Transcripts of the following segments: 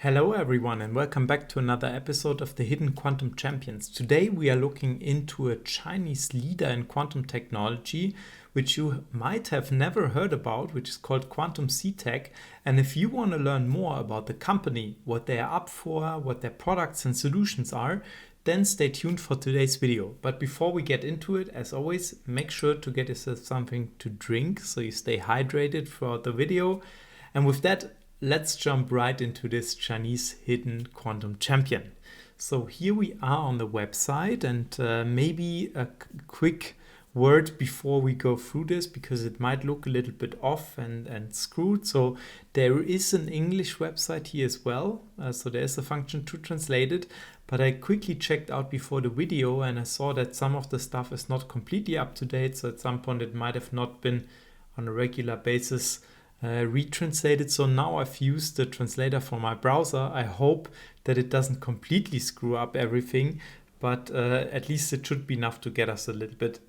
Hello everyone and welcome back to another episode of the Hidden Quantum Champions. Today we are looking into a Chinese leader in quantum technology, which you might have never heard about, which is called QuantumCTek. And if you want to learn more about the company, what they are up for, what their products and solutions are, then stay tuned for today's video. But before we get into it, as always, make sure to get yourself something to drink so you stay hydrated throughout the video. And with that, let's jump right into this Chinese hidden quantum champion. So here we are on the website, and maybe a quick word before we go through this, because it might look a little bit off and screwed. So there is an English website here as well. So there's a function to translate it. But I quickly checked out before the video and I saw that some of the stuff is not completely up to date. So at some point it might have not been on a regular basis retranslated. So now I've used the translator for my browser. I hope that it doesn't completely screw up everything, but at least it should be enough to get us a little bit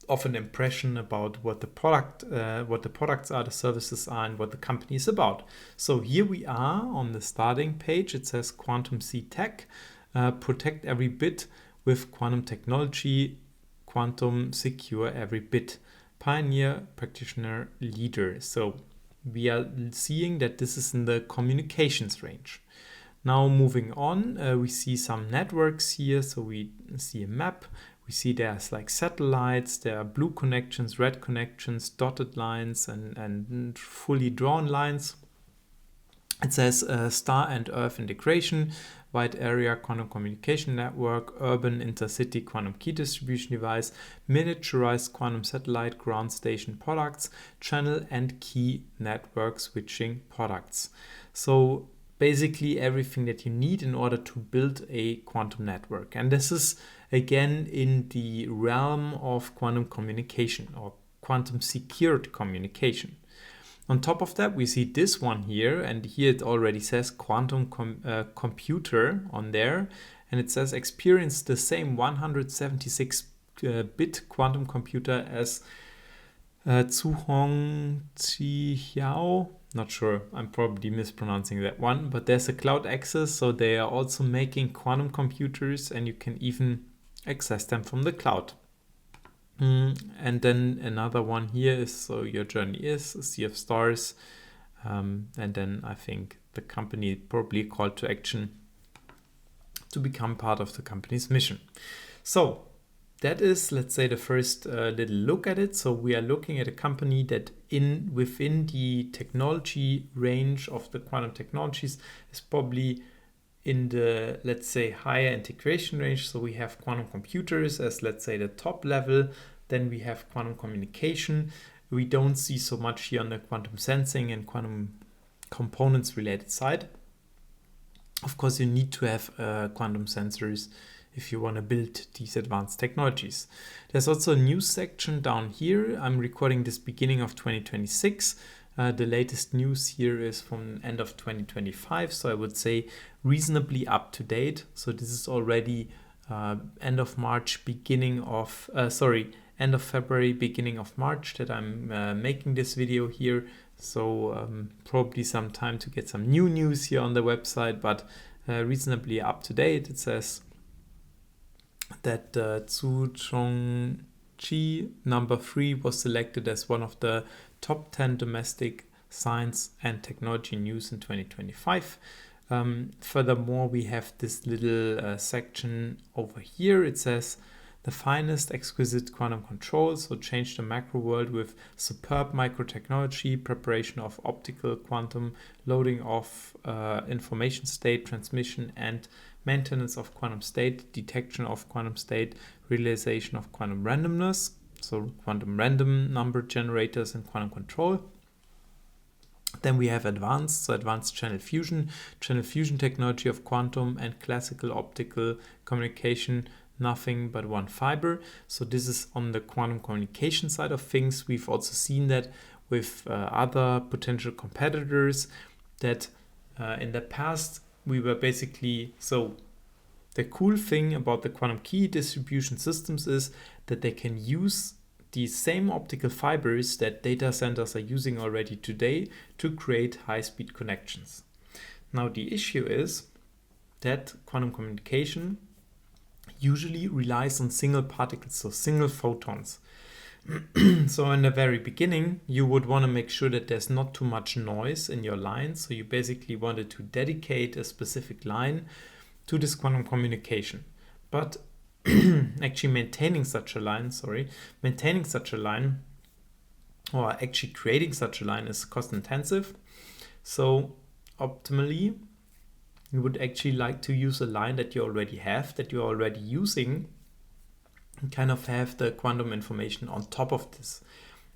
of an impression about what the products are, the services are, and what the company is about. So here we are on the starting page. It says QuantumCTek, protect every bit with quantum technology, quantum secure every bit, pioneer, practitioner, leader. So we are seeing that this is in the communications range. Now moving on, we see some networks here. So we see a map. We see there's like satellites, there are blue connections, red connections, dotted lines, and fully drawn lines. It says star and earth integration, wide area quantum communication network, urban intercity quantum key distribution device, miniaturized quantum satellite ground station products, channel and key network switching products. So basically everything that you need in order to build a quantum network. And this is again in the realm of quantum communication or quantum secured communication. On top of that, we see this one here, and here it already says quantum computer on there, and it says experience the same 176-bit quantum computer as Zhuhong-Chi-Hiao. Not sure, I'm probably mispronouncing that one, but there's a cloud access, so they are also making quantum computers, and you can even access them from the cloud. And then another one here is, so your journey is a sea of stars. And then I think the company probably called to action to become part of the company's mission. So that is, let's say, the first little look at it. So we are looking at a company that within the technology range of the quantum technologies is probably in the, let's say, higher integration range. So we have quantum computers as, let's say, the top level. Then we have quantum communication. We don't see so much here on the quantum sensing and quantum components related side. Of course, you need to have quantum sensors if you want to build these advanced technologies. There's also a news section down here. I'm recording this beginning of 2026. The latest news here is from end of 2025. So I would say reasonably up to date. So this is already end of March, end of February, beginning of March that I'm making this video here. So probably some time to get some new news here on the website, but reasonably up to date. It says that Zhuhong-Chi number 3 was selected as one of the top 10 domestic science and technology news in 2025. Furthermore, we have this little section over here. It says the finest exquisite quantum control, so change the macro world with superb microtechnology, preparation of optical quantum, loading of information state, transmission and maintenance of quantum state, detection of quantum state, realization of quantum randomness, so quantum random number generators and quantum control. Then we have advanced channel fusion technology of quantum and classical optical communication, nothing but one fiber. So this is on the quantum communication side of things. We've also seen that with other potential competitors that in the past we were basically, so the cool thing about the quantum key distribution systems is that they can use the same optical fibers that data centers are using already today to create high-speed connections. Now the issue is that quantum communication usually relies on single particles, so single photons. So in the very beginning, you would want to make sure that there's not too much noise in your line. So you basically wanted to dedicate a specific line to this quantum communication. But actually maintaining such a line, or actually creating such a line is cost intensive. So optimally, you would actually like to use a line that you already have, that you're already using, and kind of have the quantum information on top of this.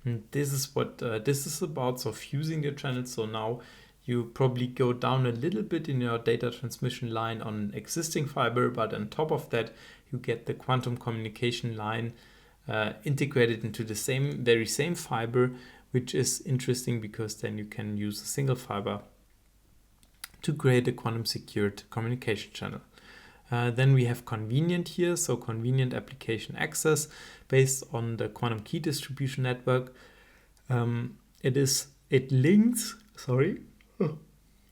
And this is what this is about, so fusing the channels. So now you probably go down a little bit in your data transmission line on an existing fiber, but on top of that, you get the quantum communication line integrated into the very same fiber, which is interesting because then you can use a single fiber to create a quantum secured communication channel. Then we have convenient here, so convenient application access based on the quantum key distribution network.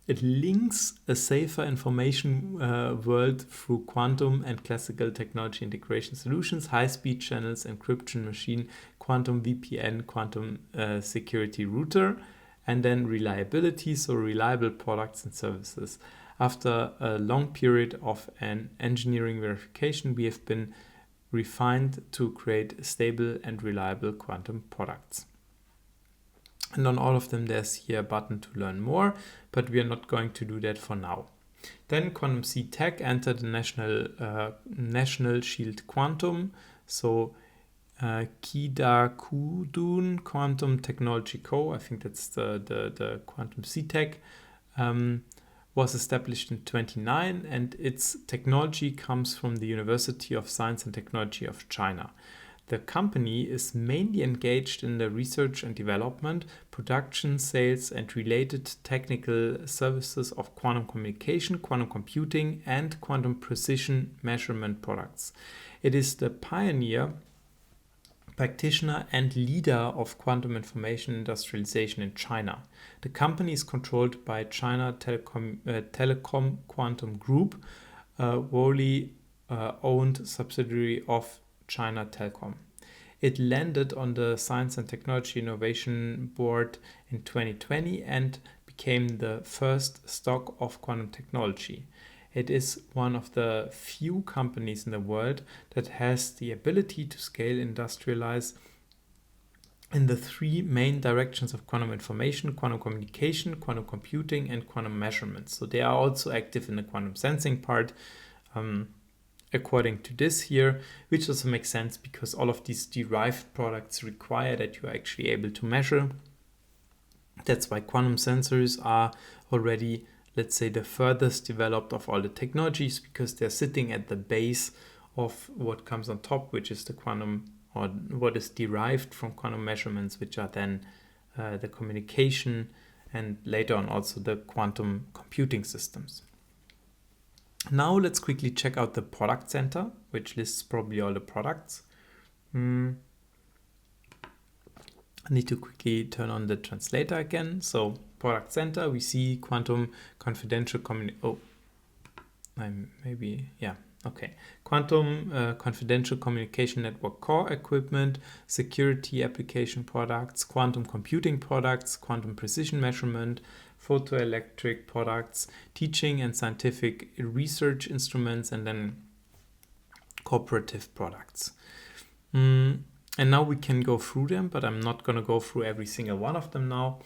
It links a safer information world through quantum and classical technology integration solutions, high-speed channels, encryption machine, quantum VPN, quantum security router, and then reliability, so reliable products and services. After a long period of an engineering verification, we have been refined to create stable and reliable quantum products. And on all of them, there's here a button to learn more, but we are not going to do that for now. Then QuantumCTek entered the National Shield Quantum, so Kudun Quantum Technology Co., I think that's the QuantumCTek, was established in 1929, and its technology comes from the University of Science and Technology of China. The company is mainly engaged in the research and development, production, sales, and related technical services of quantum communication, quantum computing, and quantum precision measurement products. It is the pioneer, practitioner, and leader of quantum information industrialization in China. The company is controlled by China Telecom Quantum Group, a wholly owned subsidiary of China Telecom. It landed on the Science and Technology Innovation Board in 2020 and became the first stock of quantum technology. It is one of the few companies in the world that has the ability to scale, industrialize in the three main directions of quantum information, quantum communication, quantum computing, and quantum measurements. So they are also active in the quantum sensing part, according to this here, which also makes sense because all of these derived products require that you are actually able to measure. That's why quantum sensors are already, let's say, the furthest developed of all the technologies, because they're sitting at the base of what comes on top, which is the quantum, or what is derived from quantum measurements, which are then the communication and later on also the quantum computing systems. Now let's quickly check out the product center, which lists probably all the products. I need to quickly turn on the translator again. So product center, we see quantum confidential quantum confidential communication network core equipment, security application products, quantum computing products, quantum precision measurement, photoelectric products, teaching and scientific research instruments, and then cooperative products. And now we can go through them, but I'm not going to go through every single one of them now.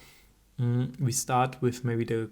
We start with maybe the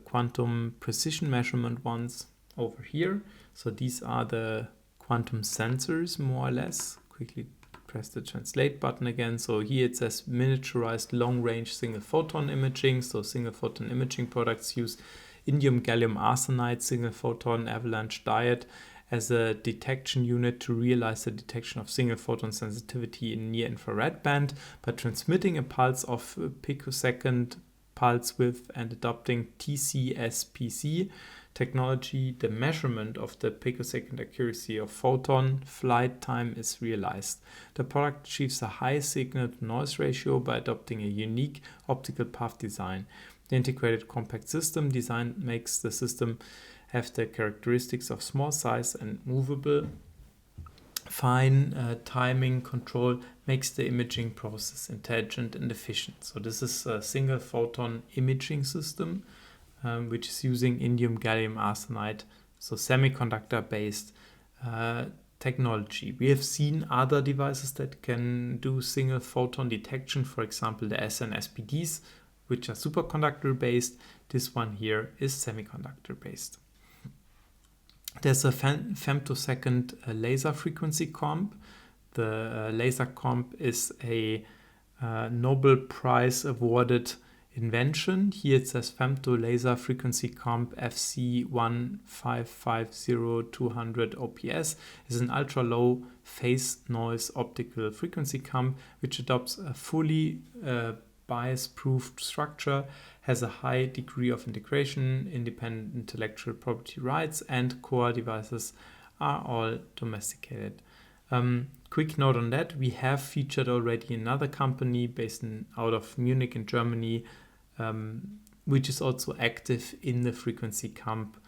quantum precision measurement ones over here. So these are the quantum sensors, more or less. Quickly press the translate button again. So here it says miniaturized long-range single photon imaging. So single photon imaging products use indium gallium arsenide single photon avalanche diode as a detection unit to realize the detection of single photon sensitivity in near infrared band by transmitting a pulse of picosecond pulse width and adopting TCSPC technology. The measurement of the picosecond accuracy of photon flight time is realized. The product achieves a high signal to noise ratio by adopting a unique optical path design. The integrated compact system design makes the system have the characteristics of small size and movable. Fine timing control makes the imaging process intelligent and efficient. So this is a single photon imaging system, which is using indium gallium arsenide, so semiconductor based technology. We have seen other devices that can do single photon detection, for example the SN-SPDs, which are superconductor based. This one here is semiconductor based. There's a femtosecond laser frequency comp. The laser comp is a Nobel Prize awarded invention. Here it says femto laser frequency comp FC1550200 OPS is an ultra low phase noise optical frequency comp which adopts a fully bias-proofed structure, has a high degree of integration, independent intellectual property rights, and core devices are all domesticated. Quick note on that, we have featured already another company based out of Munich in Germany, which is also active in the frequency comp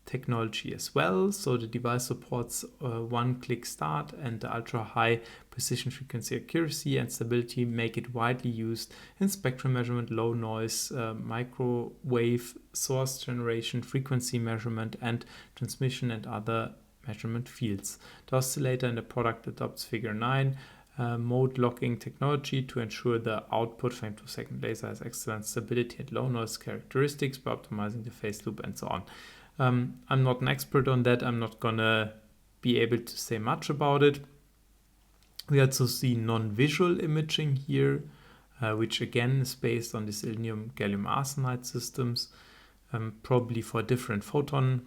technology as well. So the device supports one-click start, and the ultra-high precision frequency accuracy and stability make it widely used in spectrum measurement, low noise, microwave source generation, frequency measurement, and transmission and other measurement fields. The oscillator in the product adopts figure 9 mode locking technology to ensure the output femtosecond laser has excellent stability and low noise characteristics by optimizing the phase loop and so on. I'm not an expert on that. I'm not gonna be able to say much about it. We also see non-visual imaging here, which again is based on this indium gallium arsenide systems, probably for different photon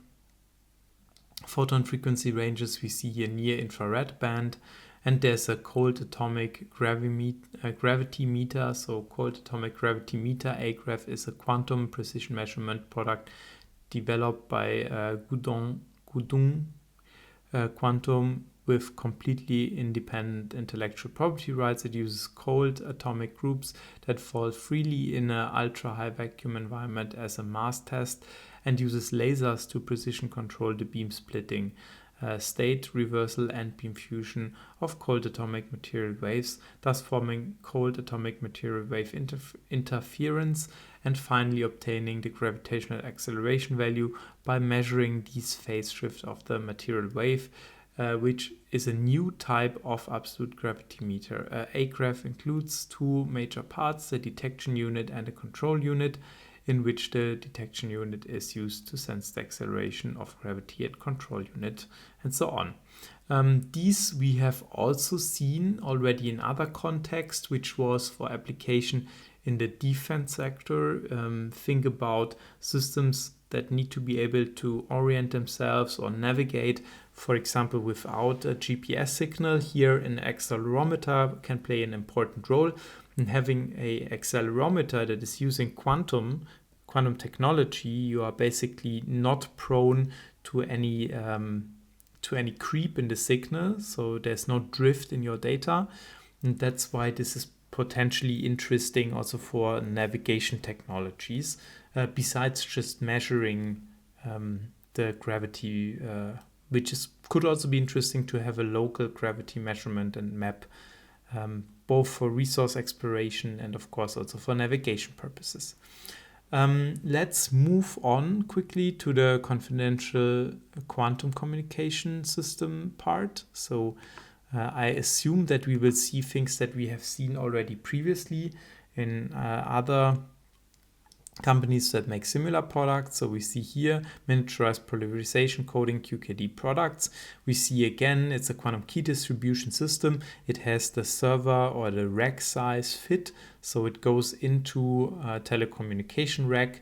frequency ranges. We see here near infrared band, and there's a cold atomic gravity meter. So cold atomic gravity meter, AGRAPH, is a quantum precision measurement product developed by Gudong Quantum with completely independent intellectual property rights. It uses cold atomic groups that fall freely in an ultra-high vacuum environment as a mass test, and uses lasers to precision control the beam splitting, state reversal, and beam fusion of cold atomic material waves, thus forming cold atomic material wave interference, and finally obtaining the gravitational acceleration value by measuring these phase shift of the material wave, which is a new type of absolute gravity meter. AGRAPH includes two major parts, the detection unit and a control unit, in which the detection unit is used to sense the acceleration of gravity and control unit, and so on. These we have also seen already in other contexts, which was for application in the defense sector. Think about systems that need to be able to orient themselves or navigate, for example, without a GPS signal. Here an accelerometer can play an important role. And having an accelerometer that is using quantum technology, you are basically not prone to any creep in the signal, so there's no drift in your data, and that's why this is potentially interesting also for navigation technologies, besides just measuring the gravity, which could also be interesting to have a local gravity measurement and map, both for resource exploration and of course also for navigation purposes. Let's move on quickly to the confidential quantum communication system part. So I assume that we will see things that we have seen already previously in other companies that make similar products. So we see here miniaturized polarization coding QKD products. We see again it's a quantum key distribution system. It has the server or the rack size fit, so it goes into a telecommunication rack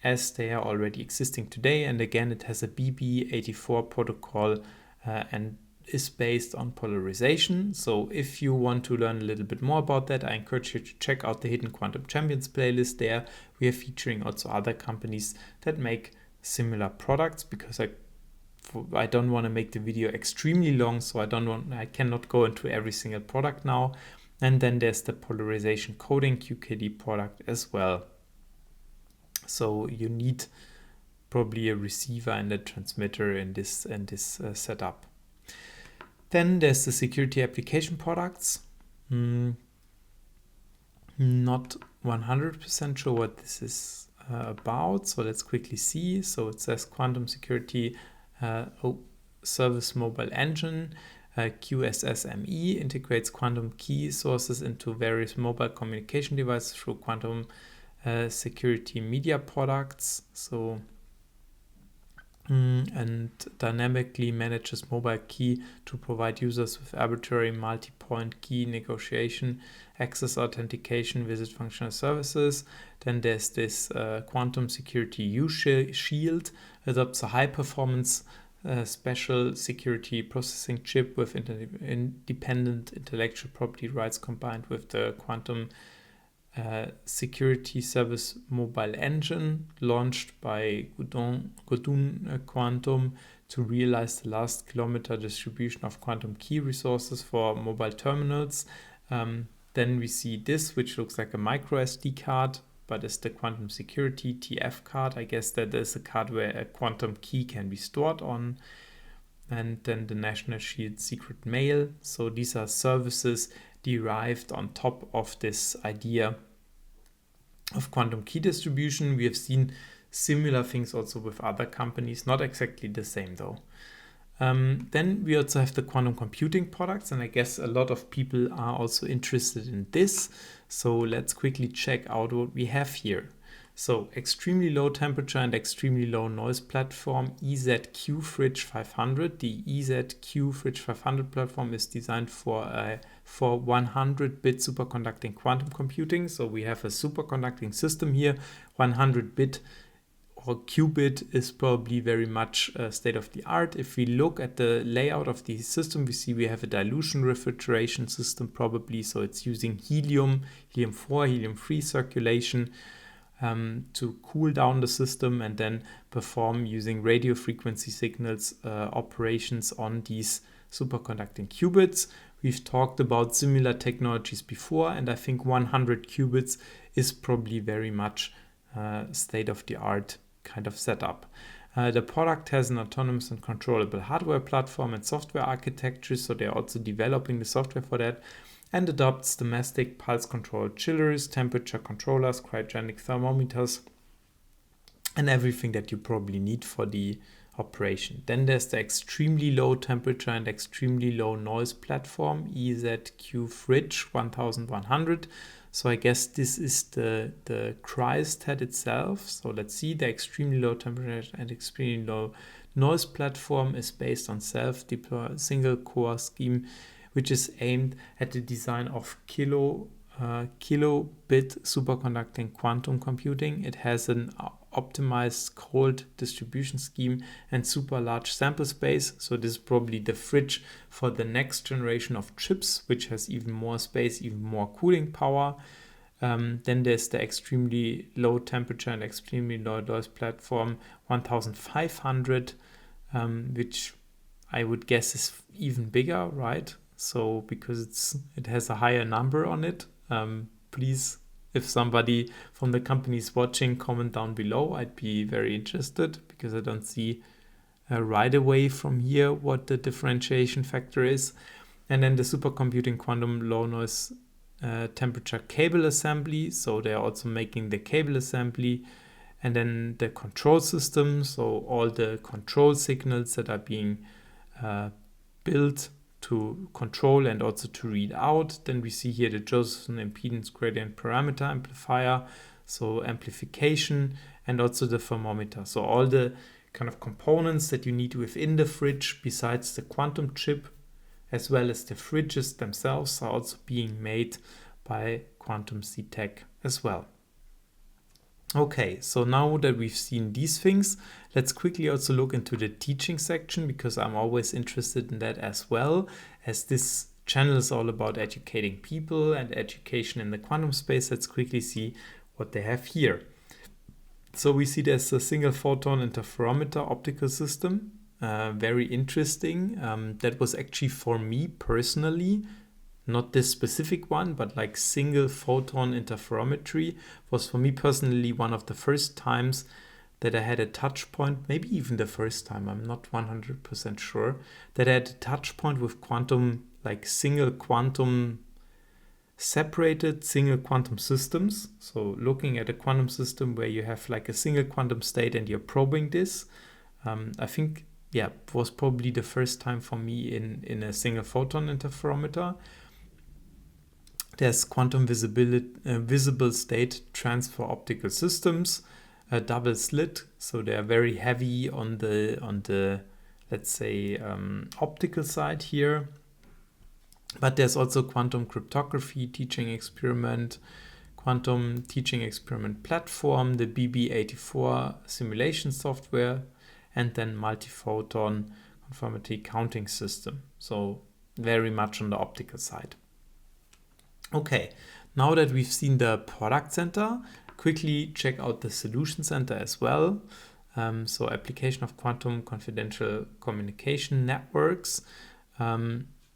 as they are already existing today. And again, it has a BB84 protocol and is based on polarization. So if you want to learn a little bit more about that, I encourage you to check out the Hidden Quantum Champions playlist. There we are featuring also other companies that make similar products, because I don't want to make the video extremely long, so I cannot go into every single product now. And then there's the polarization coding QKD product as well. So you need probably a receiver and a transmitter in this setup. Then there's the security application products. Not 100% sure what this is about, so let's quickly see. So it says QuantumCTek Service Mobile Engine, QSSME integrates quantum key sources into various mobile communication devices through quantum security media products. So and dynamically manages mobile key to provide users with arbitrary multi-point key negotiation, access authentication, visit functional services. Then there's this QuantumCTek U-Shield, adopts a high-performance special security processing chip with independent intellectual property rights combined with the quantum security service mobile engine launched by Godun Quantum to realize the last kilometer distribution of quantum key resources for mobile terminals. Then we see this, which looks like a micro SD card, but it's the QuantumCTek TF card. I guess that is a card where a quantum key can be stored on. And then the National Shield Secret Mail. So these are services derived on top of this idea of quantum key distribution. We have seen similar things also with other companies, not exactly the same though. Then we also have the quantum computing products, and I guess a lot of people are also interested in this. So let's quickly check out what we have here. So extremely low temperature and extremely low noise platform EZQ Fridge 500. The EZQ Fridge 500 platform is designed for 100-bit superconducting quantum computing. So we have a superconducting system here. 100-bit or qubit is probably very much state of the art. If we look at the layout of the system, we see we have a dilution refrigeration system probably. So it's using helium, helium-4, helium-3 circulation to cool down the system and then perform using radio frequency signals operations on these superconducting qubits. We've talked about similar technologies before, and I think 100 qubits is probably very much state-of-the-art kind of setup. The product has an autonomous and controllable hardware platform and software architecture, so they're also developing the software for that, and adopts domestic pulse-controlled chillers, temperature controllers, cryogenic thermometers, and everything that you probably need for the operation. Then there's the extremely low temperature and extremely low noise platform, EZQ Fridge 1100. So I guess this is the cryostat itself. So let's see, the extremely low temperature and extremely low noise platform is based on self-deployed single-core scheme, which is aimed at the design of kilobit superconducting quantum computing. It has an optimized cold distribution scheme and super large sample space. So this is probably the fridge for the next generation of chips, which has even more space, even more cooling power. Then there's the extremely low temperature and extremely low noise platform 1500, which I would guess is even bigger, right? So because it has a higher number on it. Please, if somebody from the company is watching, comment down below. I'd be very interested because I don't see right away from here what the differentiation factor is. And then the supercomputing quantum low noise temperature cable assembly. So they're also making the cable assembly. And then the control system. So all the control signals that are being built to control and also to read out. Then we see here the Josephson impedance gradient parameter amplifier, so amplification, and also the thermometer. So all the kind of components that you need within the fridge, besides the quantum chip, as well as the fridges themselves, are also being made by QuantumCTek as well. Okay, so now that we've seen these things, let's quickly also look into the teaching section, because I'm always interested in that as well, as this channel is all about educating people and education in the quantum space. Let's quickly see what they have here. So we see there's a single photon interferometer optical system, very interesting. That was actually for me personally not this specific one, but like single photon interferometry was for me personally one of the first times that I had a touch point, maybe even the first time, I'm not 100% sure, that I had a touch point with quantum, like single quantum separated single quantum systems. So looking at a quantum system where you have like a single quantum state and you're probing this, I think, yeah, was probably the first time for me in a single photon interferometer. There's quantum visible state transfer optical systems, a double slit, so they are very heavy on the let's say optical side here. But there's also quantum cryptography teaching experiment, quantum teaching experiment platform, the BB84 simulation software, and then multiphoton conformity counting system. So very much on the optical side. Okay, now that we've seen the product center, quickly check out the solution center as well. So application of quantum confidential communication networks.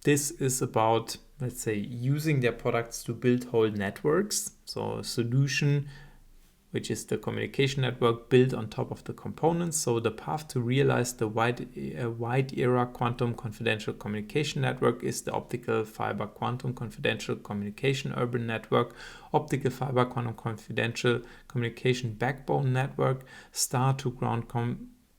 This is about, let's say, using their products to build whole networks. So a solution, which is the communication network built on top of the components. So the path to realize the wide era quantum confidential communication network is the optical fiber quantum confidential communication urban network, optical fiber quantum confidential communication backbone network, star to ground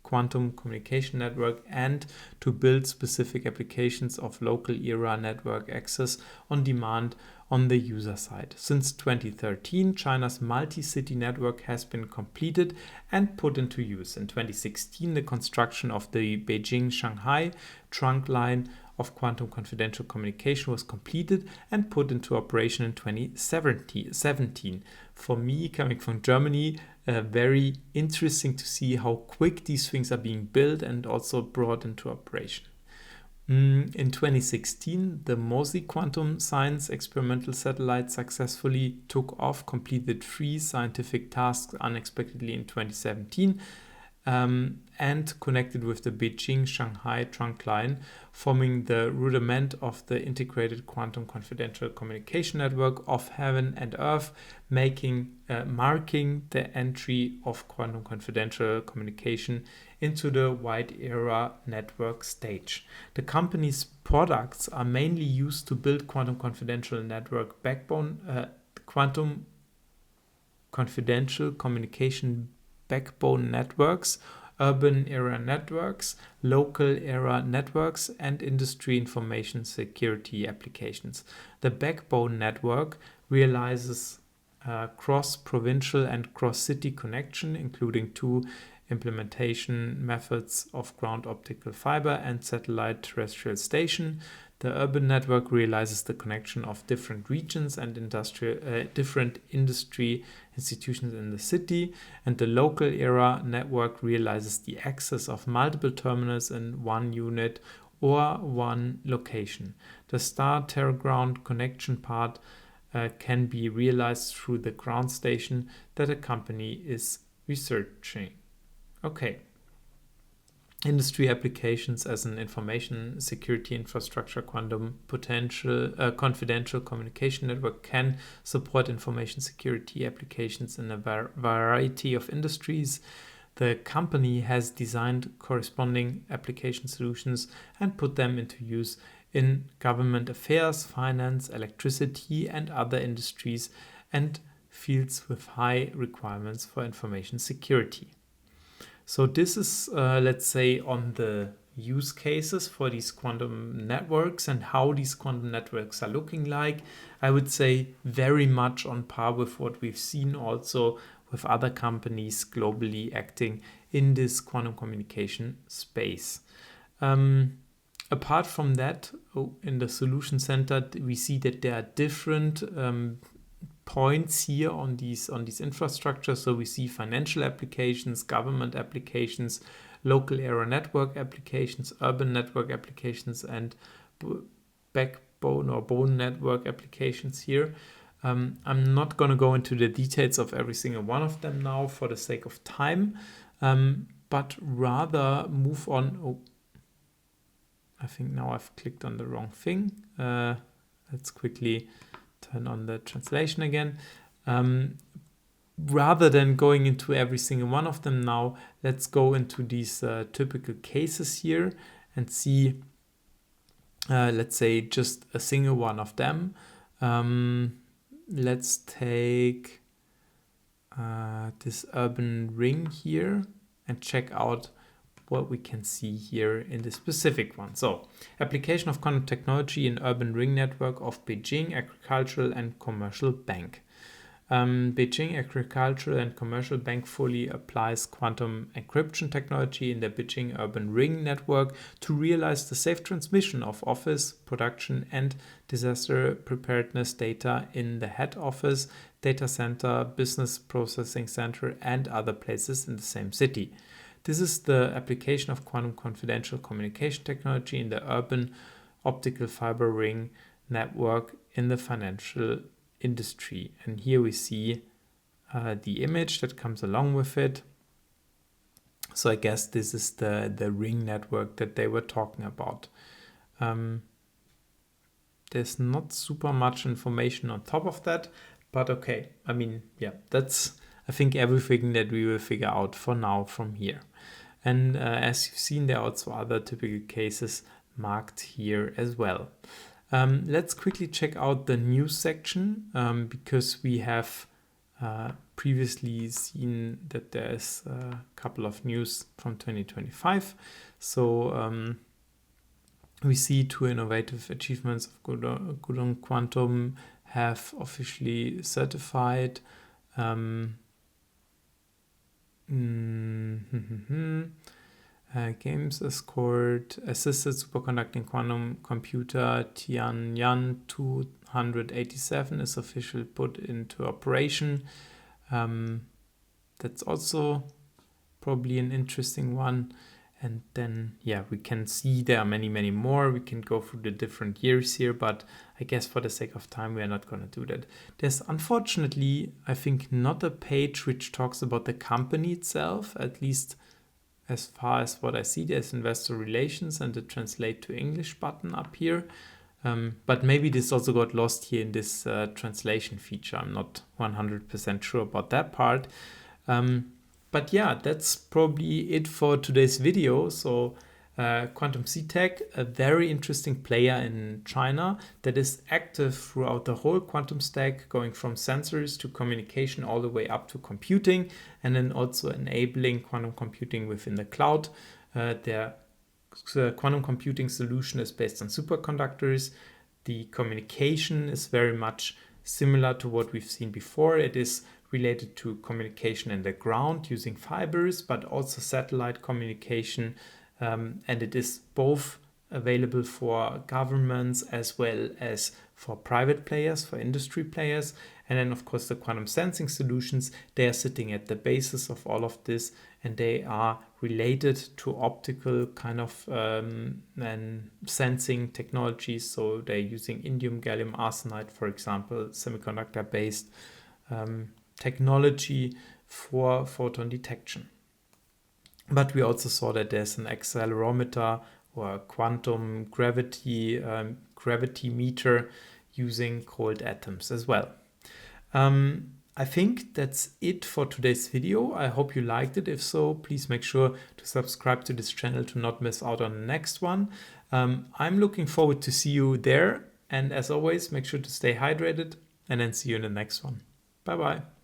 quantum communication network, and to build specific applications of local era network access on demand on the user side. Since 2013, China's multi-city network has been completed and put into use. In 2016, the construction of the Beijing-Shanghai trunk line of quantum confidential communication was completed and put into operation in 2017. For me, coming from Germany, very interesting to see how quick these things are being built and also brought into operation. In 2016, the MOSI quantum science experimental satellite successfully took off, completed 3 scientific tasks unexpectedly in 2017, and connected with the Beijing-Shanghai trunk line, forming the rudiment of the integrated quantum confidential communication network of heaven and earth, marking the entry of quantum confidential communication into the wide era network stage. The company's products are mainly used to build quantum confidential network backbone, quantum confidential communication backbone networks, urban era networks, local era networks, and industry information security applications. The backbone network realizes cross-provincial and cross-city connection, including 2 implementation methods of ground optical fiber and satellite terrestrial station. The urban network realizes the connection of different regions and different industry institutions in the city, and the local era network realizes the access of multiple terminals in one unit or one location. The star-terra-ground connection part can be realized through the ground station that a company is researching. Okay. Industry applications as an information security infrastructure quantum confidential communication network can support information security applications in a variety of industries. The company has designed corresponding application solutions and put them into use in government affairs, finance, electricity, and other industries and fields with high requirements for information security. So this is, let's say, on the use cases for these quantum networks and how these quantum networks are looking like. I would say very much on par with what we've seen also with other companies globally acting in this quantum communication space. Apart from that, in the solution center, we see that there are different points here on these infrastructures. So we see financial applications, government applications, local area network applications, urban network applications, and backbone or bone network applications here. I'm not going to go into the details of every single one of them now for the sake of time, but rather move on. I think now I've clicked on the wrong thing. let's quickly turn on the translation again. Rather than going into every single one of them now, let's go into these typical cases here and see, let's say, just a single one of them. Let's take this urban ring here and check out what we can see here in this specific one. So, application of quantum technology in urban ring network of Beijing Agricultural and Commercial Bank. Beijing Agricultural and Commercial Bank fully applies quantum encryption technology in the Beijing urban ring network to realize the safe transmission of office, production, and disaster preparedness data in the head office, data center, business processing center, and other places in the same city. This is the application of quantum confidential communication technology in the urban optical fiber ring network in the financial industry. And here we see the image that comes along with it. So I guess this is the ring network that they were talking about. There's not super much information on top of that, but okay. I mean, yeah, that's, I think, everything that we will figure out for now from here. And as you've seen, there are also other typical cases marked here as well. Let's quickly check out the news section because we have previously seen that there's a couple of news from 2025. So we see 2 innovative achievements of Gudong Quantum have officially certified. Games scored assisted superconducting quantum computer Tianyan 287 is officially put into operation. That's also probably an interesting one. And then, yeah, we can see there are many, many more. We can go through the different years here, but I guess for the sake of time, we are not going to do that. There's unfortunately, I think, not a page which talks about the company itself, at least as far as what I see. There's investor relations and the translate to English button up here. But maybe this also got lost here in this translation feature. I'm not 100% sure about that part. But yeah, that's probably it for today's video. So QuantumCTek, a very interesting player in China that is active throughout the whole quantum stack, going from sensors to communication all the way up to computing, and then also enabling quantum computing within the cloud. Their quantum computing solution is based on superconductors. The communication is very much similar to what we've seen before. It is related to communication in the ground using fibers, but also satellite communication. And it is both available for governments as well as for private players, for industry players. And then, of course, the quantum sensing solutions, they are sitting at the basis of all of this, and they are related to optical kind of and sensing technologies. So they're using indium gallium arsenide, for example, semiconductor-based technology for photon detection. But we also saw that there's an accelerometer or a quantum gravity meter using cold atoms as well. I think that's it for today's video. I hope you liked it. If so, please make sure to subscribe to this channel to not miss out on the next one. I'm looking forward to see you there. And as always, make sure to stay hydrated and then see you in the next one. Bye-bye.